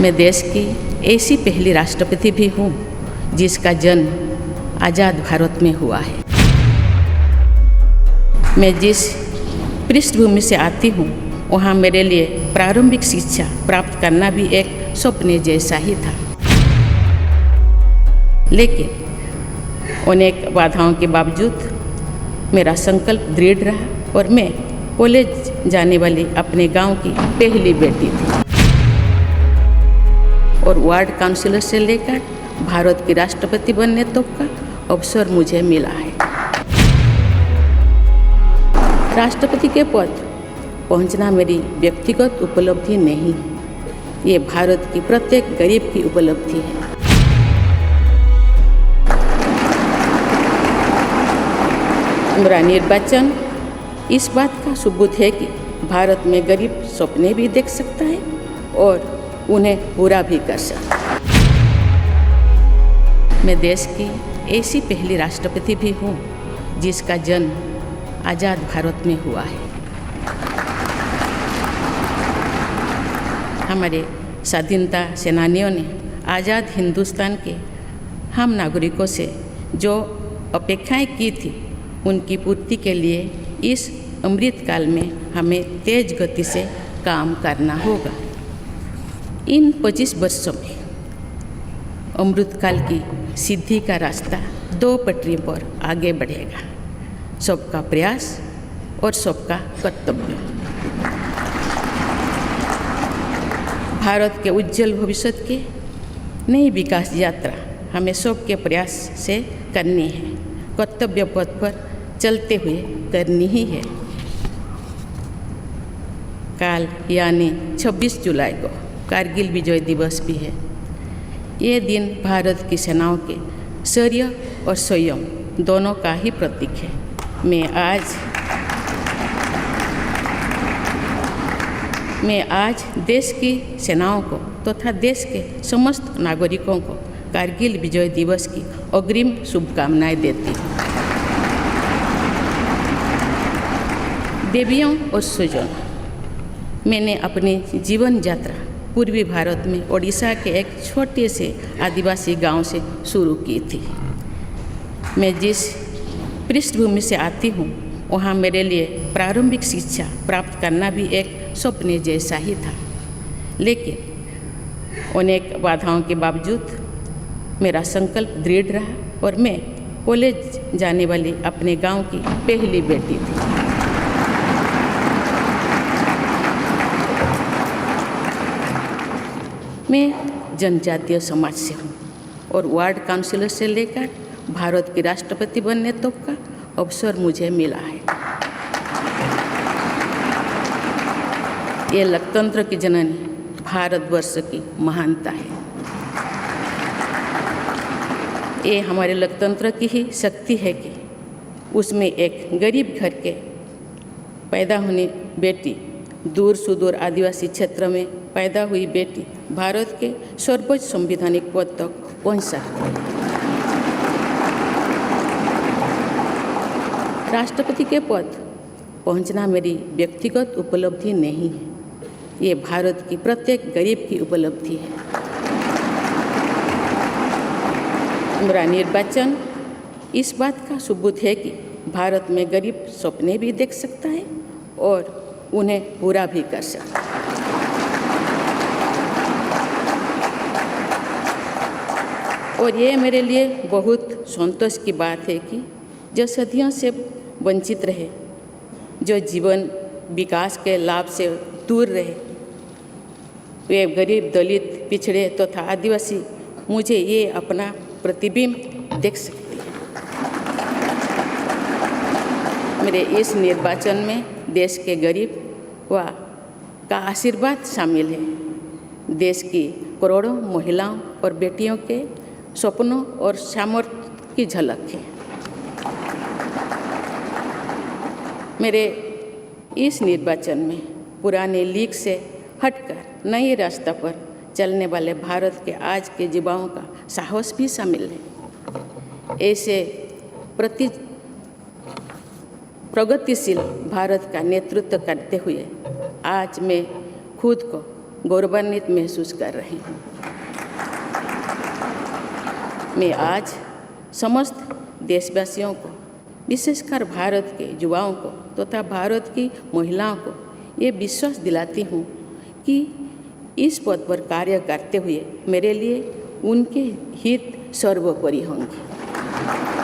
मैं देश की ऐसी पहली राष्ट्रपति भी हूँ जिसका जन्म आज़ाद भारत में हुआ है। मैं जिस पृष्ठभूमि से आती हूँ वहाँ मेरे लिए प्रारंभिक शिक्षा प्राप्त करना भी एक सपने जैसा ही था, लेकिन अनेक बाधाओं के बावजूद मेरा संकल्प दृढ़ रहा और मैं कॉलेज जाने वाली अपने गांव की पहली बेटी थी और वार्ड काउंसिलर से लेकर भारत की राष्ट्रपति बनने तक का अवसर मुझे मिला है। राष्ट्रपति के पद पहुंचना मेरी व्यक्तिगत उपलब्धि नहीं है, ये भारत की प्रत्येक गरीब की उपलब्धि है। मेरा निर्वाचन इस बात का सबूत है कि भारत में गरीब सपने भी देख सकता है और उन्हें पूरा भी कर सकता है। मैं देश की ऐसी पहली राष्ट्रपति भी हूँ जिसका जन्म आज़ाद भारत में हुआ है। हमारे स्वाधीनता सेनानियों ने आज़ाद हिंदुस्तान के हम नागरिकों से जो अपेक्षाएं की थी उनकी पूर्ति के लिए इस अमृतकाल में हमें तेज गति से काम करना होगा। इन 25 वर्षों में अमृतकाल की सिद्धि का रास्ता 2 पटरी पर आगे बढ़ेगा, सबका प्रयास और सबका कर्तव्य। भारत के उज्जवल भविष्य की नई विकास यात्रा हमें सबके प्रयास से करनी है, कर्तव्य पथ पर चलते हुए करनी ही है। काल यानी 26 जुलाई को कारगिल विजय दिवस भी है। ये दिन भारत की सेनाओं के शौर्य और संयम दोनों का ही प्रतीक है। मैं आज देश की सेनाओं को तथा देश के समस्त नागरिकों को कारगिल विजय दिवस की अग्रिम शुभकामनाएं देती हूँ। देवियों और स्वजनों, मैंने अपनी जीवन यात्रा पूर्वी भारत में ओडिशा के एक छोटे से आदिवासी गांव से शुरू की थी। मैं जिस पृष्ठभूमि से आती हूँ वहाँ मेरे लिए प्रारंभिक शिक्षा प्राप्त करना भी एक सपने जैसा ही था, लेकिन अनेक बाधाओं के बावजूद मेरा संकल्प दृढ़ रहा और मैं कॉलेज जाने वाली अपने गांव की पहली बेटी थी। मैं जनजातीय समाज से हूँ और वार्ड काउंसिलर से लेकर भारत की राष्ट्रपति बनने तक का अवसर मुझे मिला है। ये लोकतंत्र की जननी भारतवर्ष की महानता है। ये हमारे लोकतंत्र की ही शक्ति है कि उसमें एक गरीब घर के पैदा होने बेटी, दूर सुदूर आदिवासी क्षेत्र में पैदा हुई बेटी भारत के सर्वोच्च संवैधानिक पद तक पहुंच सकती है। राष्ट्रपति के पद पहुंचना मेरी व्यक्तिगत उपलब्धि नहीं है, ये भारत की प्रत्येक गरीब की उपलब्धि है। मेरा निर्वाचन इस बात का सबूत है कि भारत में गरीब सपने भी देख सकता है और उन्हें पूरा भी कर सकता है। और ये मेरे लिए बहुत संतोष की बात है कि जो सदियों से वंचित रहे, जो जीवन विकास के लाभ से दूर रहे, वे गरीब, दलित, पिछड़े तथा आदिवासी मुझे ये अपना प्रतिबिंब देख सकती है। मेरे इस निर्वाचन में देश के गरीब व का आशीर्वाद शामिल है। देश की करोड़ों महिलाओं और बेटियों के सपनों और सामर्थ्य की झलक है। मेरे इस निर्वाचन में पुराने लीग से हटकर नए रास्ते पर चलने वाले भारत के आज के युवाओं का साहस भी शामिल है। ऐसे प्रगतिशील भारत का नेतृत्व करते हुए आज मैं खुद को गौरवान्वित महसूस कर रही हूँ। मैं आज समस्त देशवासियों को, विशेषकर भारत के युवाओं को तथा भारत की महिलाओं को ये विश्वास दिलाती हूँ कि इस पद पर कार्य करते हुए मेरे लिए उनके हित सर्वोपरि होंगे।